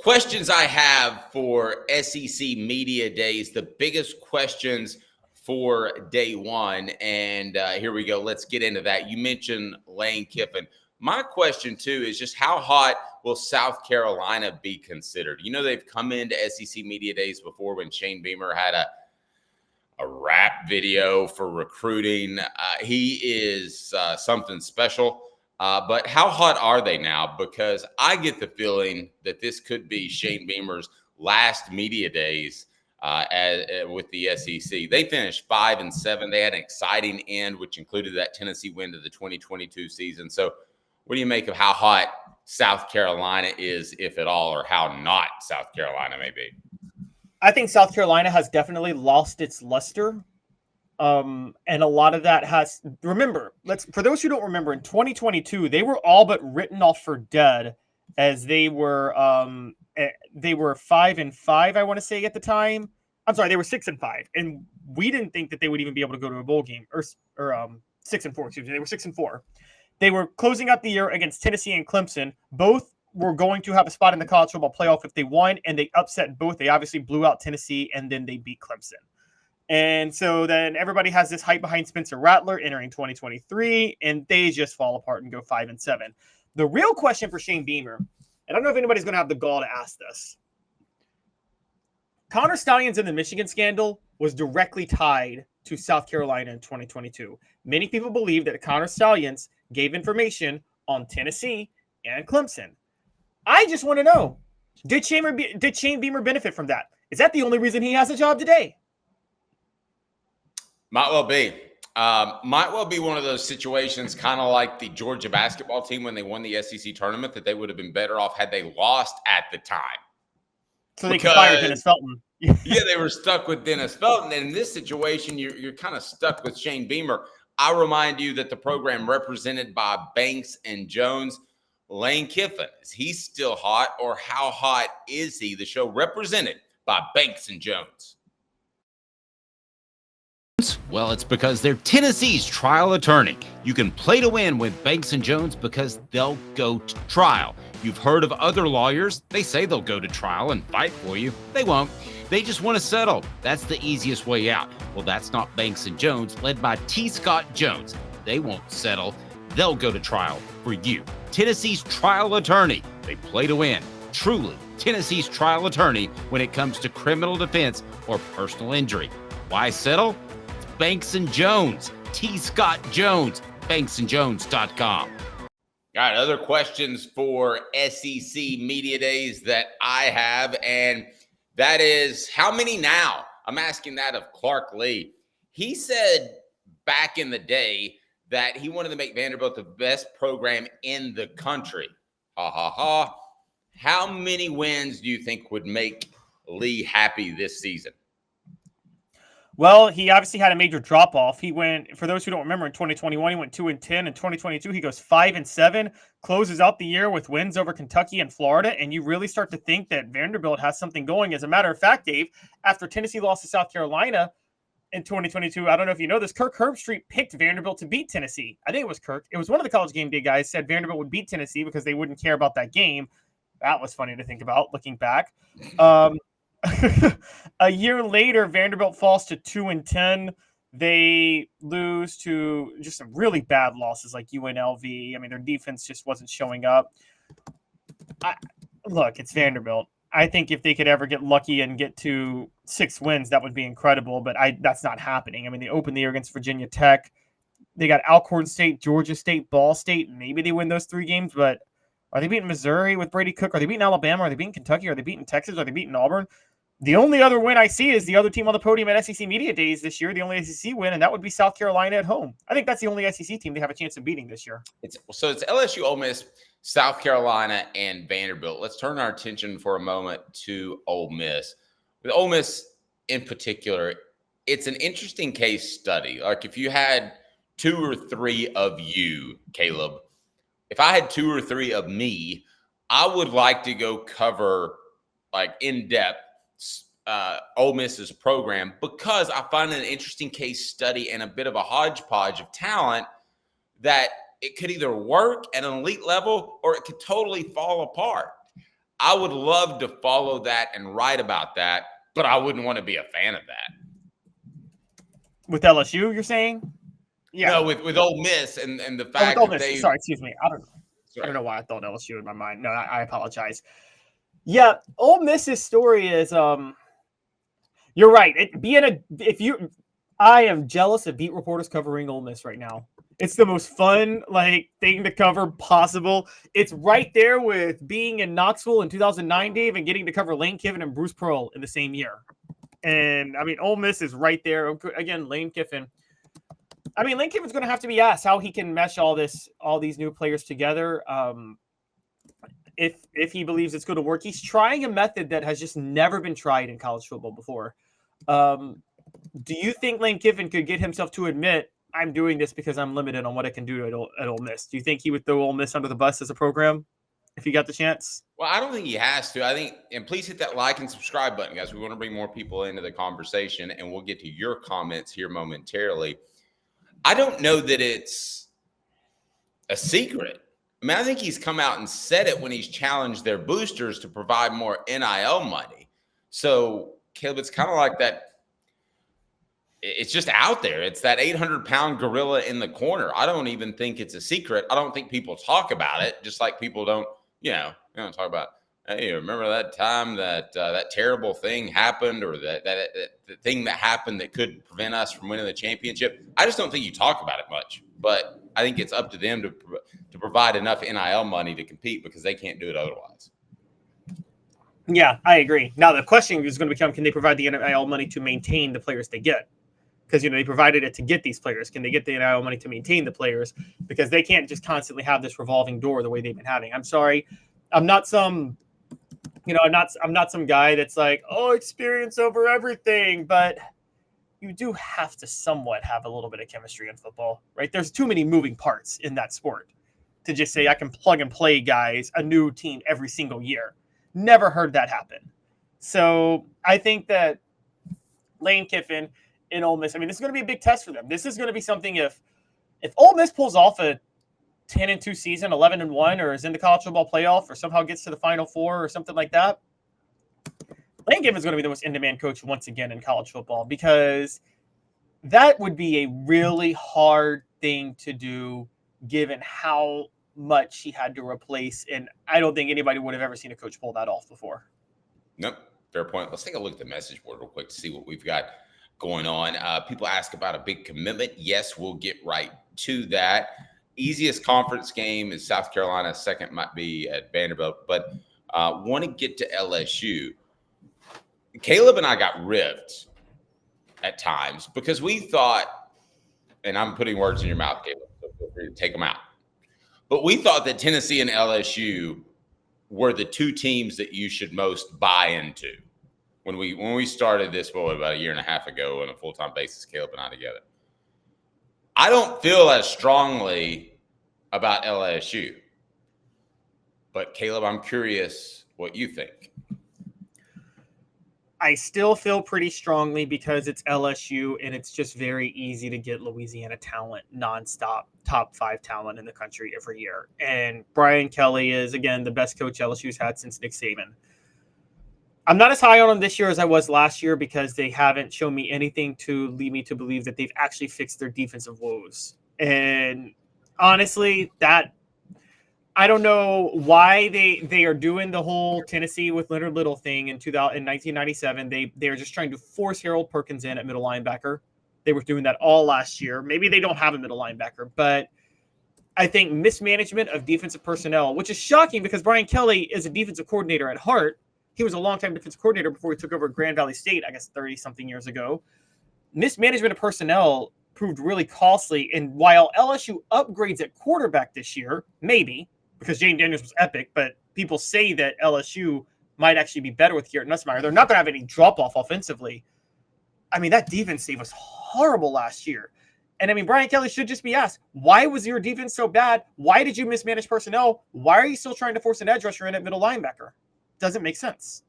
Questions I have for SEC Media Days, the biggest questions for day one. And here we go. Let's get into that. You mentioned Lane Kiffin. My question, too, is just how hot will South Carolina be considered? You know, they've come into SEC Media Days before when Shane Beamer had a rap video for recruiting. He is something special. But how hot are they now? Because I get the feeling that this could be Shane Beamer's last media days with the SEC. They finished 5-7. They had an exciting end, which included that Tennessee win to the 2022 season. So what do you make of how hot South Carolina is, if at all, or how not South Carolina may be? I think South Carolina has definitely lost its luster. And a lot of that has, for those who don't remember, in 2022, they were all but written off for dead as they were 5-5, I want to say at the time. I'm sorry, they were 6-5. And we didn't think that they would even be able to go to a bowl game or 6-4, excuse me. They were 6-4. They were closing out the year against Tennessee and Clemson. Both were going to have a spot in the college football playoff if they won, and they upset both. They obviously blew out Tennessee, and then they beat Clemson. And so then everybody has this hype behind Spencer Rattler entering 2023, and they just fall apart and go 5-7. The real question for Shane Beamer, and I don't know if anybody's going to have the gall to ask this. Connor Stalions in the Michigan scandal was directly tied to South Carolina in 2022. Many people believe that Connor Stalions gave information on Tennessee and Clemson. I just want to know, did Shane Beamer benefit from that? Is that the only reason he has a job today? Might well be. Might well be one of those situations, kind of like the Georgia basketball team when they won the SEC tournament, that they would have been better off had they lost at the time. So they could fire Dennis Felton. Yeah, they were stuck with Dennis Felton. And in this situation, you're kind of stuck with Shane Beamer. I remind you that the program represented by Banks and Jones, Lane Kiffin, is he still hot, or how hot is he? The show represented by Banks and Jones. Well, it's because they're Tennessee's trial attorney. You can play to win with Banks & Jones because they'll go to trial. You've heard of other lawyers. They say they'll go to trial and fight for you. They won't. They just want to settle. That's the easiest way out. Well, that's not Banks & Jones, led by T. Scott Jones. They won't settle. They'll go to trial for you. Tennessee's trial attorney. They play to win. Truly, Tennessee's trial attorney when it comes to criminal defense or personal injury. Why settle? Banks & Jones, T. Scott Jones, banksandjones.com. All right, other questions for SEC Media Days that I have, and that is, how many now? I'm asking that of Clark Lee. He said back in the day that he wanted to make Vanderbilt the best program in the country. Ha, ha, ha. How many wins do you think would make Lee happy this season? Well, he obviously had a major drop-off. He went, for those who don't remember, in 2021, he went 2-10. In 2022, he goes 5-7, closes out the year with wins over Kentucky and Florida, and you really start to think that Vanderbilt has something going. As a matter of fact, Dave, after Tennessee lost to South Carolina in 2022, I don't know if you know this, Kirk Herbstreit picked Vanderbilt to beat Tennessee. I think it was Kirk. It was one of the College Game Day guys said Vanderbilt would beat Tennessee because they wouldn't care about that game. That was funny to think about, looking back. A year later, Vanderbilt falls to 2-10. They lose to just some really bad losses like UNLV. I mean, their defense just wasn't showing up. Look, it's Vanderbilt. I think if they could ever get lucky and get to 6 wins, that would be incredible, but that's not happening. I mean, they opened the year against Virginia Tech. They got Alcorn State, Georgia State, Ball State. Maybe they win those 3 games, but are they beating Missouri with Brady Cook? Are they beating Alabama? Are they beating Kentucky? Are they beating Texas? Are they beating Auburn? The only other win I see is the other team on the podium at SEC Media Days this year, the only SEC win, and that would be South Carolina at home. I think that's the only SEC team they have a chance of beating this year. It's LSU, Ole Miss, South Carolina, and Vanderbilt. Let's turn our attention for a moment to Ole Miss. With Ole Miss in particular, it's an interesting case study. Like if you had 2 or 3 of you, Caleb, if I had 2 or 3 of me, I would like to go cover like in depth Ole Miss's program because I find an interesting case study and a bit of a hodgepodge of talent that it could either work at an elite level or it could totally fall apart. I would love to follow that and write about that, but I wouldn't want to be a fan of that. With LSU, you're saying? Yeah. No, with Ole Miss and the fact that they. Sorry, excuse me. I don't know why I thought LSU in my mind. No, I apologize. Yeah, Ole Miss's story is you're right. I am jealous of beat reporters covering Ole Miss right now. It's the most fun thing to cover possible. It's right there with being in Knoxville in 2009, Dave, and getting to cover Lane Kiffin and Bruce Pearl in the same year. And I mean, Ole Miss is right there again. Lane Kiffin. I mean, Lane Kiffin's going to have to be asked how he can mesh all these new players together. If he believes it's going to work, he's trying a method that has just never been tried in college football before. Do you think Lane Kiffin could get himself to admit, I'm doing this because I'm limited on what I can do at Ole Miss? Do you think he would throw Ole Miss under the bus as a program if he got the chance? Well, I don't think he has to. I think, and please hit that like and subscribe button, guys. We want to bring more people into the conversation, and we'll get to your comments here momentarily. I don't know that it's a secret. I mean, I think he's come out and said it when he's challenged their boosters to provide more NIL money. So, Caleb, it's kind of like that. It's just out there. It's that 800-pound gorilla in the corner. I don't even think it's a secret. I don't think people talk about it, just like people don't, talk about, hey, remember that time that that terrible thing happened, or that thing that happened that could prevent us from winning the championship. I just don't think you talk about it much. But I think it's up to them to provide enough NIL money to compete, because they can't do it otherwise. Yeah, I agree. Now the question is going to become, can they provide the NIL money to maintain the players they get? Because, they provided it to get these players. Can they get the NIL money to maintain the players? Because they can't just constantly have this revolving door the way they've been having. I'm sorry. I'm not some guy that's like, oh, experience over everything. But you do have to somewhat have a little bit of chemistry in football, right? There's too many moving parts in that sport to just say I can plug and play guys, a new team every single year. Never heard that happen. So I think that Lane Kiffin in Ole Miss, I mean, this is going to be a big test for them. This is going to be something if Ole Miss pulls off a 10-2 season, 11-1, or is in the college football playoff, or somehow gets to the Final Four or something like that, Lane Kiffin's going to be the most in-demand coach once again in college football, because that would be a really hard thing to do given how much he had to replace. And I don't think anybody would have ever seen a coach pull that off before. Nope. Fair point. Let's take a look at the message board real quick to see what we've got going on. People ask about a big commitment. Yes, we'll get right to that. Easiest conference game is South Carolina. Second might be at Vanderbilt, but want to get to LSU. Caleb and I got ripped at times because we thought, and I'm putting words in your mouth, Caleb, so feel free to take them out. But we thought that Tennessee and LSU were the two teams that you should most buy into. When we started this, about a year and a half ago on a full-time basis, Caleb and I together. I don't feel as strongly about LSU. But Caleb, I'm curious what you think. I still feel pretty strongly because it's LSU and it's just very easy to get Louisiana talent, nonstop, top 5 talent in the country every year. And Brian Kelly is, again, the best coach LSU's had since Nick Saban. I'm not as high on them this year as I was last year because they haven't shown me anything to lead me to believe that they've actually fixed their defensive woes. And honestly, I don't know why they are doing the whole Tennessee with Leonard Little thing in 1997. They are just trying to force Harold Perkins in at middle linebacker. They were doing that all last year. Maybe they don't have a middle linebacker, but I think mismanagement of defensive personnel, which is shocking because Brian Kelly is a defensive coordinator at heart. He was a longtime defensive coordinator before he took over Grand Valley State, I guess 30-something years ago. Mismanagement of personnel proved really costly. And while LSU upgrades at quarterback this year, maybe, because Jane Daniels was epic, but people say that LSU might actually be better with Garrett Nussmeier. They're not going to have any drop-off offensively. I mean, that defense team was horrible last year. And I mean, Brian Kelly should just be asked, why was your defense so bad? Why did you mismanage personnel? Why are you still trying to force an edge rusher in at middle linebacker? Doesn't make sense.